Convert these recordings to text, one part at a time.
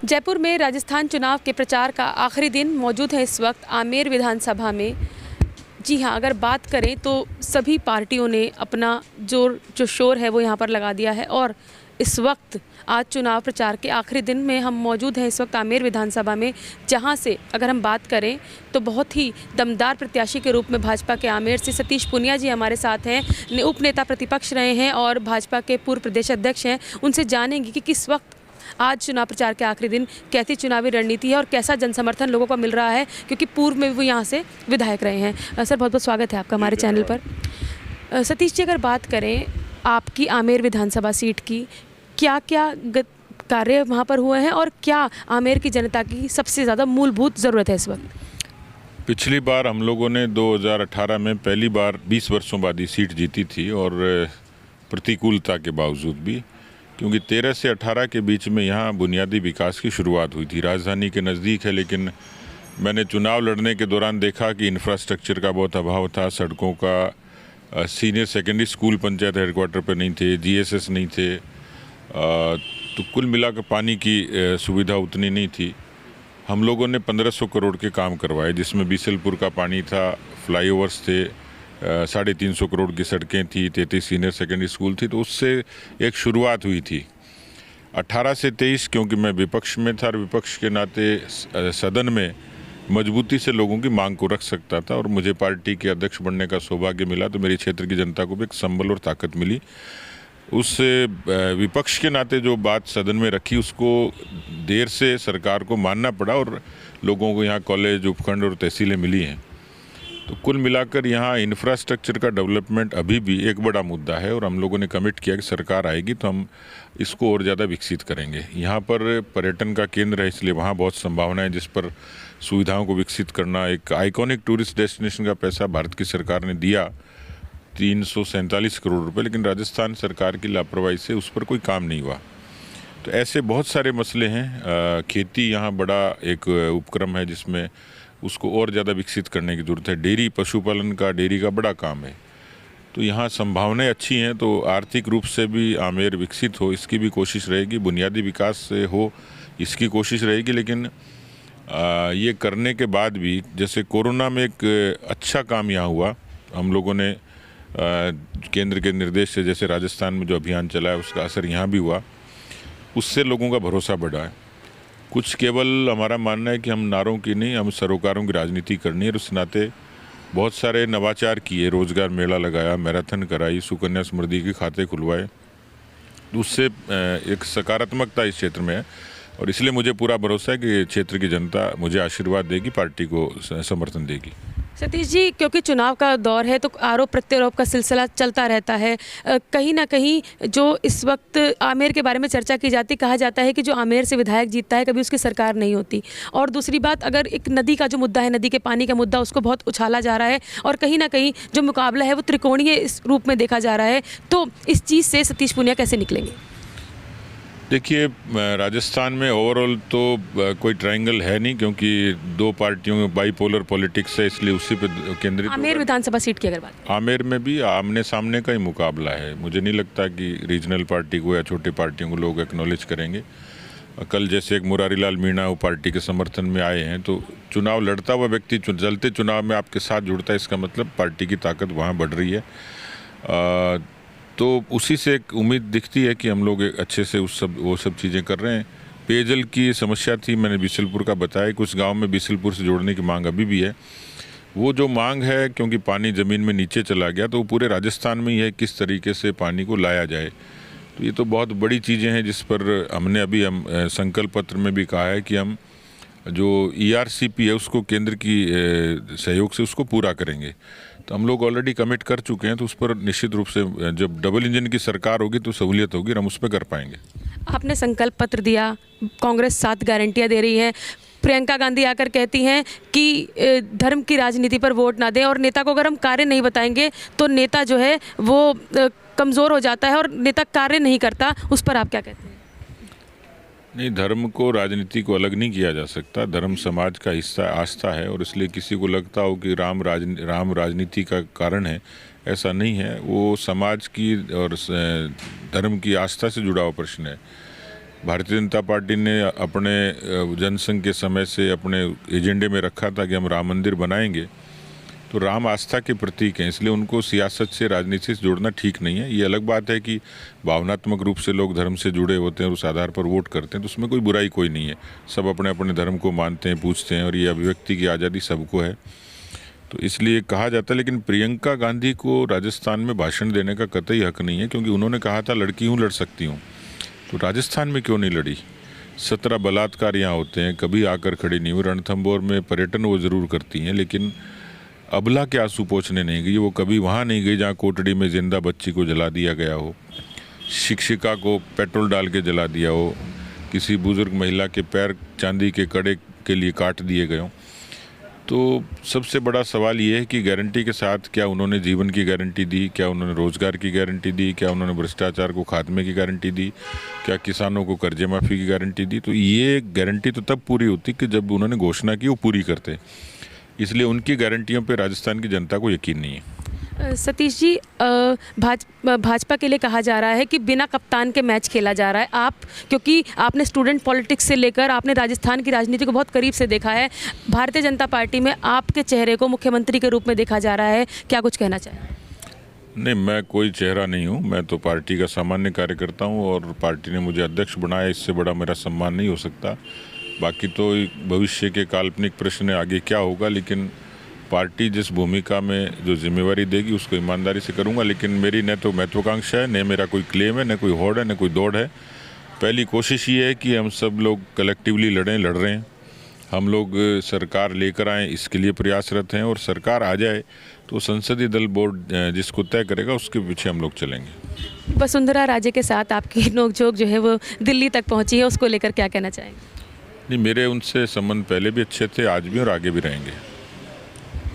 जयपुर में राजस्थान चुनाव के प्रचार का आखिरी दिन मौजूद है इस वक्त आमेर विधानसभा में। जी हाँ, अगर बात करें तो सभी पार्टियों ने अपना जो शोर है वो यहाँ पर लगा दिया है और इस वक्त आज चुनाव प्रचार के आखिरी दिन में हम मौजूद हैं इस वक्त आमेर विधानसभा में, जहाँ से अगर हम बात करें तो बहुत ही दमदार प्रत्याशी के रूप में भाजपा के आमेर से सतीश पूनिया जी हमारे साथ हैं। उप नेता प्रतिपक्ष रहे हैं और भाजपा के पूर्व प्रदेश अध्यक्ष हैं। उनसे जानेंगे कि किस वक्त आज चुनाव प्रचार के आखिरी दिन कैसी चुनावी रणनीति है और कैसा जनसमर्थन लोगों को मिल रहा है, क्योंकि पूर्व में वो यहाँ से विधायक रहे हैं। सर, बहुत बहुत स्वागत है आपका हमारे चैनल पर। सतीश जी, अगर बात करें आपकी आमेर विधानसभा सीट की, क्या क्या कार्य वहाँ पर हुए हैं और क्या आमेर की जनता की सबसे ज़्यादा मूलभूत ज़रूरत है इस वक्त? पिछली बार हम लोगों ने 2018 में पहली बार 20 वर्षों बाद ये सीट जीती थी और प्रतिकूलता के बावजूद भी, क्योंकि 13 से 18 के बीच में यहाँ बुनियादी विकास की शुरुआत हुई थी। राजधानी के नज़दीक है, लेकिन मैंने चुनाव लड़ने के दौरान देखा कि इंफ्रास्ट्रक्चर का बहुत अभाव था। सड़कों का senior secondary school panchayat headquarter पर नहीं थे, जीएसएस नहीं थे, तो कुल मिलाकर पानी की सुविधा उतनी नहीं थी। हम लोगों ने 1500 करोड़ के काम करवाए, जिसमें बीसलपुर का पानी था, फ्लाईओवर्स थे, 350 करोड़ की सड़कें थी, 33 सीनियर सेकेंडरी स्कूल थी। तो उससे एक शुरुआत हुई थी। 18 से 23 क्योंकि मैं विपक्ष में था और विपक्ष के नाते सदन में मजबूती से लोगों की मांग को रख सकता था और मुझे पार्टी के अध्यक्ष बनने का सौभाग्य मिला, तो मेरी क्षेत्र की जनता को भी एक संबल और ताकत मिली। उस विपक्ष के नाते जो बात सदन में रखी उसको देर से सरकार को मानना पड़ा और लोगों को यहाँ कॉलेज, उपखंड और तहसीलें मिली हैं। तो कुल मिलाकर यहाँ इंफ्रास्ट्रक्चर का डेवलपमेंट अभी भी एक बड़ा मुद्दा है और हम लोगों ने कमिट किया कि सरकार आएगी तो हम इसको और ज़्यादा विकसित करेंगे। यहाँ पर पर्यटन का केंद्र है, इसलिए वहाँ बहुत संभावना है, जिस पर सुविधाओं को विकसित करना। एक आइकॉनिक टूरिस्ट डेस्टिनेशन का पैसा भारत की सरकार ने दिया 347 करोड़ रुपए, लेकिन राजस्थान सरकार की लापरवाही से उस पर कोई काम नहीं हुआ। तो ऐसे बहुत सारे मसले हैं। खेती यहाँ बड़ा एक उपक्रम है जिसमें उसको और ज़्यादा विकसित करने की ज़रूरत है। डेयरी, पशुपालन का, डेयरी का बड़ा काम है। तो यहाँ संभावनाएं अच्छी हैं, तो आर्थिक रूप से भी आमेर विकसित हो इसकी भी कोशिश रहेगी, बुनियादी विकास से हो इसकी कोशिश रहेगी। लेकिन ये करने के बाद भी, जैसे कोरोना में एक अच्छा काम यहाँ हुआ, हम लोगों ने केंद्र के निर्देश से जैसे राजस्थान में जो अभियान चला है उसका असर यहाँ भी हुआ, उससे लोगों का भरोसा बढ़ा है। कुछ केवल हमारा मानना है कि हम नारों की नहीं, हम सरोकारों की राजनीति करनी है और उस नाते बहुत सारे नवाचार किए, रोजगार मेला लगाया, मैराथन कराई, सुकन्या समृद्धि के खाते खुलवाए। उससे एक सकारात्मकता इस क्षेत्र में है और इसलिए मुझे पूरा भरोसा है कि क्षेत्र की जनता मुझे आशीर्वाद देगी, पार्टी को समर्थन देगी। सतीश जी, क्योंकि चुनाव का दौर है तो आरोप प्रत्यारोप का सिलसिला चलता रहता है। कहीं ना कहीं जो इस वक्त आमेर के बारे में चर्चा की जाती, कहा जाता है कि जो आमेर से विधायक जीतता है कभी उसकी सरकार नहीं होती। और दूसरी बात, अगर एक नदी का जो मुद्दा है, नदी के पानी का मुद्दा, उसको बहुत उछाला जा रहा है और कहीं ना कहीं जो मुकाबला है वो त्रिकोणीय इस रूप में देखा जा रहा है। तो इस चीज़ से सतीश पूनिया कैसे निकलेंगे? देखिए, राजस्थान में ओवरऑल तो कोई ट्रायंगल है नहीं, क्योंकि दो पार्टियों में बाईपोलर पॉलिटिक्स है, इसलिए उसी पे केंद्रित। आमेर विधानसभा सीट की अगर बात, आमेर में भी आमने सामने का ही मुकाबला है। मुझे नहीं लगता कि रीजनल पार्टी को या छोटी पार्टियों को लोग एक्नॉलेज करेंगे। कल जैसे एक मुरारी लाल मीणा वो पार्टी के समर्थन में आए हैं, तो चुनाव लड़ता हुआ व्यक्ति जलते चुनाव में आपके साथ जुड़ता है, इसका मतलब पार्टी की ताकत वहाँ बढ़ रही है। तो उसी से एक उम्मीद दिखती है कि हम लोग अच्छे से वो सब चीज़ें कर रहे हैं। पेयजल की समस्या थी, मैंने बीसलपुर का बताया, कुछ गांव में बीसलपुर से जोड़ने की मांग अभी भी है। वो जो मांग है, क्योंकि पानी ज़मीन में नीचे चला गया, तो पूरे राजस्थान में ही है किस तरीके से पानी को लाया जाए। तो ये तो बहुत बड़ी चीज़ें हैं जिस पर हमने अभी संकल्प पत्र में भी कहा है कि हम जो ERCP है उसको केंद्र की सहयोग से उसको पूरा करेंगे। तो हम लोग ऑलरेडी कमिट कर चुके हैं, तो उस पर निश्चित रूप से जब डबल इंजन की सरकार होगी तो सहूलियत होगी और हम उस पर कर पाएंगे। आपने संकल्प पत्र दिया, कांग्रेस 7 गारंटियां दे रही है, प्रियंका गांधी आकर कहती हैं कि धर्म की राजनीति पर वोट ना दें और नेता को अगर हम कार्य नहीं बताएंगे तो नेता जो है वो कमज़ोर हो जाता है और नेता कार्य नहीं करता। उस पर आप क्या कहते हैं? नहीं, धर्म को राजनीति को अलग नहीं किया जा सकता। धर्म समाज का हिस्सा, आस्था है, और इसलिए किसी को लगता हो कि राम राजनीति का कारण है, ऐसा नहीं है। वो समाज की और धर्म की आस्था से जुड़ा हुआ प्रश्न है। भारतीय जनता पार्टी ने अपने जनसंघ के समय से अपने एजेंडे में रखा था कि हम राम मंदिर बनाएंगे, तो राम आस्था के प्रतीक हैं, इसलिए उनको सियासत से, राजनीति से जोड़ना ठीक नहीं है। ये अलग बात है कि भावनात्मक रूप से लोग धर्म से जुड़े होते हैं और उस आधार पर वोट करते हैं, तो उसमें कोई बुराई कोई नहीं है। सब अपने अपने धर्म को मानते हैं, पूछते हैं, और ये अभिव्यक्ति की आज़ादी सबको है, तो इसलिए कहा जाता है। लेकिन प्रियंका गांधी को राजस्थान में भाषण देने का कतई हक नहीं है, क्योंकि उन्होंने कहा था लड़की हूँ, लड़ सकती हूँ, तो राजस्थान में क्यों नहीं लड़ी? 17 बलात्कार यहाँ होते हैं, कभी आकर खड़ी नहीं हुई। रणथंभौर में पर्यटन वो ज़रूर करती हैं, लेकिन अबला के आंसू पोंछने नहीं गई। वो कभी वहाँ नहीं गई जहाँ कोटड़ी में जिंदा बच्ची को जला दिया गया हो, शिक्षिका को पेट्रोल डाल के जला दिया हो, किसी बुजुर्ग महिला के पैर चांदी के कड़े के लिए काट दिए गए हों। तो सबसे बड़ा सवाल ये है कि गारंटी के साथ क्या उन्होंने जीवन की गारंटी दी, क्या उन्होंने रोजगार की गारंटी दी, क्या उन्होंने भ्रष्टाचार को खात्मे की गारंटी दी, क्या किसानों को कर्जे माफ़ी की गारंटी दी? तो ये गारंटी तो तब पूरी होती कि जब उन्होंने घोषणा की वो पूरी करते, इसलिए उनकी गारंटियों पे राजस्थान की जनता को यकीन नहीं है। सतीश जी, भाजपा के लिए कहा जा रहा है कि बिना कप्तान के मैच खेला जा रहा है। आप, क्योंकि आपने स्टूडेंट पॉलिटिक्स से लेकर आपने राजस्थान की राजनीति को बहुत करीब से देखा है, भारतीय जनता पार्टी में आपके चेहरे को मुख्यमंत्री के रूप में देखा जा रहा है, क्या कुछ कहना चाहें? नहीं, मैं कोई चेहरा नहीं हूँ, मैं तो पार्टी का सामान्य कार्यकर्ता हूँ, और पार्टी ने मुझे अध्यक्ष बनाया, इससे बड़ा मेरा सम्मान नहीं हो सकता। बाकी तो भविष्य के काल्पनिक प्रश्न आगे क्या होगा, लेकिन पार्टी जिस भूमिका में जो जिम्मेवारी देगी उसको ईमानदारी से करूंगा। लेकिन मेरी न तो महत्वाकांक्षा है, न मेरा कोई क्लेम है, न कोई होड़ है, न कोई दौड़ है। पहली कोशिश ये है कि हम सब लोग कलेक्टिवली लड़ रहे हैं, हम लोग सरकार लेकर आएँ, इसके लिए प्रयासरत हैं, और सरकार आ जाए तो संसदीय दल बोर्ड जिसको तय करेगा उसके पीछे हम लोग चलेंगे। वसुंधरा राजे के साथ आपकी नोकझोंक जो है वो दिल्ली तक पहुंची है, उसको लेकर क्या कहना चाहेंगे? नहीं, मेरे उनसे संबंध पहले भी अच्छे थे, आज भी और आगे भी रहेंगे।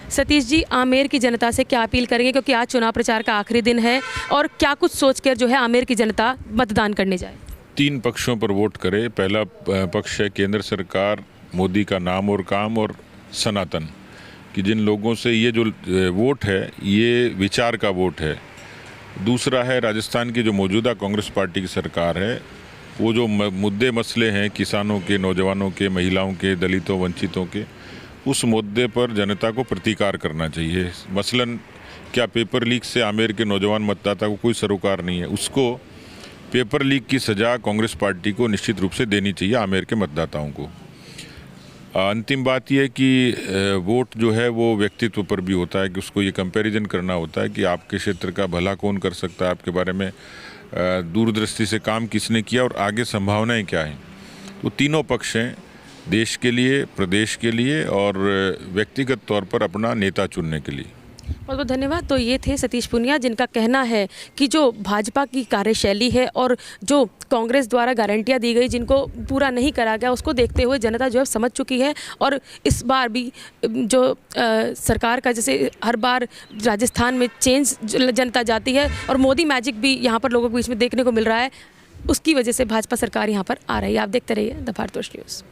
सतीश जी, आमेर की जनता से क्या अपील करेंगे, क्योंकि आज चुनाव प्रचार का आखिरी दिन है, और क्या कुछ सोचकर जो है आमेर की जनता मतदान करने जाए? 3 पक्षों पर वोट करे। पहला पक्ष है केंद्र सरकार, मोदी का नाम और काम, और सनातन, कि जिन लोगों से ये जो वोट है ये विचार का वोट है। दूसरा है राजस्थान की जो मौजूदा कांग्रेस पार्टी की सरकार है, वो जो मुद्दे मसले हैं किसानों के, नौजवानों के, महिलाओं के, दलितों, वंचितों के, उस मुद्दे पर जनता को प्रतिकार करना चाहिए। मसलन क्या पेपर लीक से आमेर के नौजवान मतदाता को कोई सरोकार नहीं है, उसको पेपर लीक की सज़ा कांग्रेस पार्टी को निश्चित रूप से देनी चाहिए आमेर के मतदाताओं को। अंतिम बात यह है कि वोट जो है वो व्यक्तित्व पर भी होता है, कि उसको ये कंपैरिजन करना होता है कि आपके क्षेत्र का भला कौन कर सकता है, आपके बारे में दूरदृष्टि से काम किसने किया और आगे संभावनाएं क्या हैं। तो तीनों पक्ष हैं, देश के लिए, प्रदेश के लिए, और व्यक्तिगत तौर पर अपना नेता चुनने के लिए। बहुत बहुत धन्यवाद। तो ये थे सतीश पूनिया, जिनका कहना है कि जो भाजपा की कार्यशैली है और जो कांग्रेस द्वारा गारंटियां दी गई जिनको पूरा नहीं करा गया, उसको देखते हुए जनता जो है समझ चुकी है, और इस बार भी जो सरकार का, जैसे हर बार राजस्थान में चेंज जनता जाती है और मोदी मैजिक भी यहाँ पर लोगों के बीच में देखने को मिल रहा है, उसकी वजह से भाजपा सरकार यहाँ पर आ रही है। आप देखते रहिए द भारतवर्ष न्यूज़।